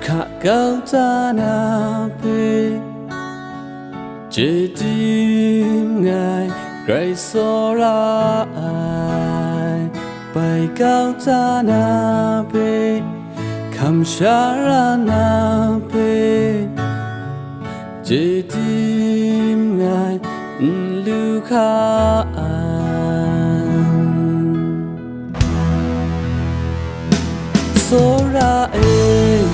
khát cao ta na pe chỉ tim ngài gầy so ra ai bay cao ta na pe kham shara na pe chỉ tim ngài lưu kha so ra ai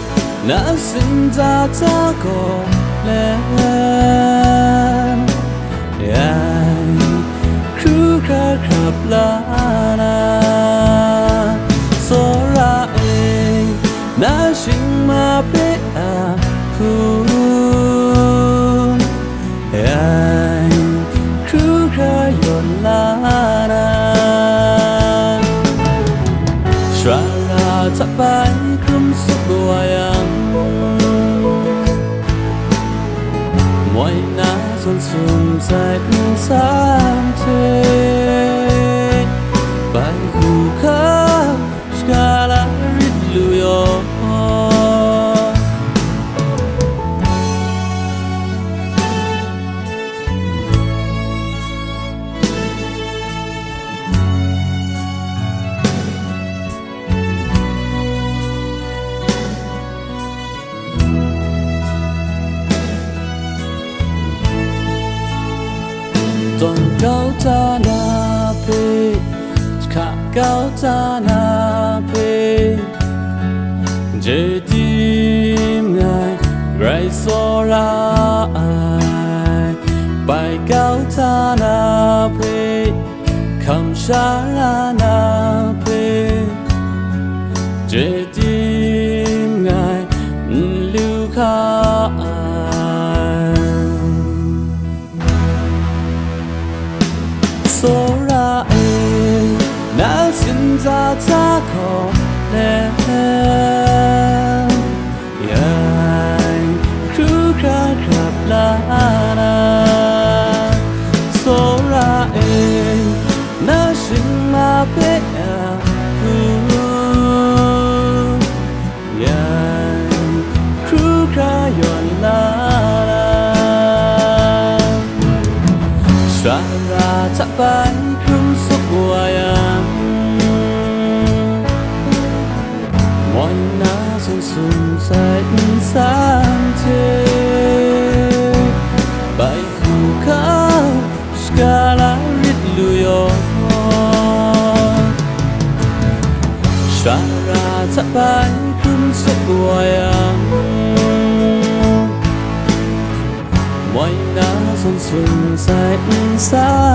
na sinh ra ta có lẽ ai cứ khá khắp là na so ra ai na sinh mà bé à hun ai cứ khá yon la na xóa ra ta bay khum suốt đuôi mọi na xuân xuân dài sáng thế bài hù khá scala rít luyo Tôn cao ta na pe khát cao ta na pe để tim ngài gầy so ra ai bài cao ta na pe kham shara na pe để tim ngài lưu kha so ra ai na sinh ra ta có lẽ ai cứ khá khắp là na so ra ai na sinh mà bé à ai cứ khá yon la xóa ra ta bay khum suốt đuôi mọi na xuân xuân dài sáng thế bay hù khá scala rít luyo xóa ra ta bay khum suốt đuôi mọi na xuân xuân dài sáng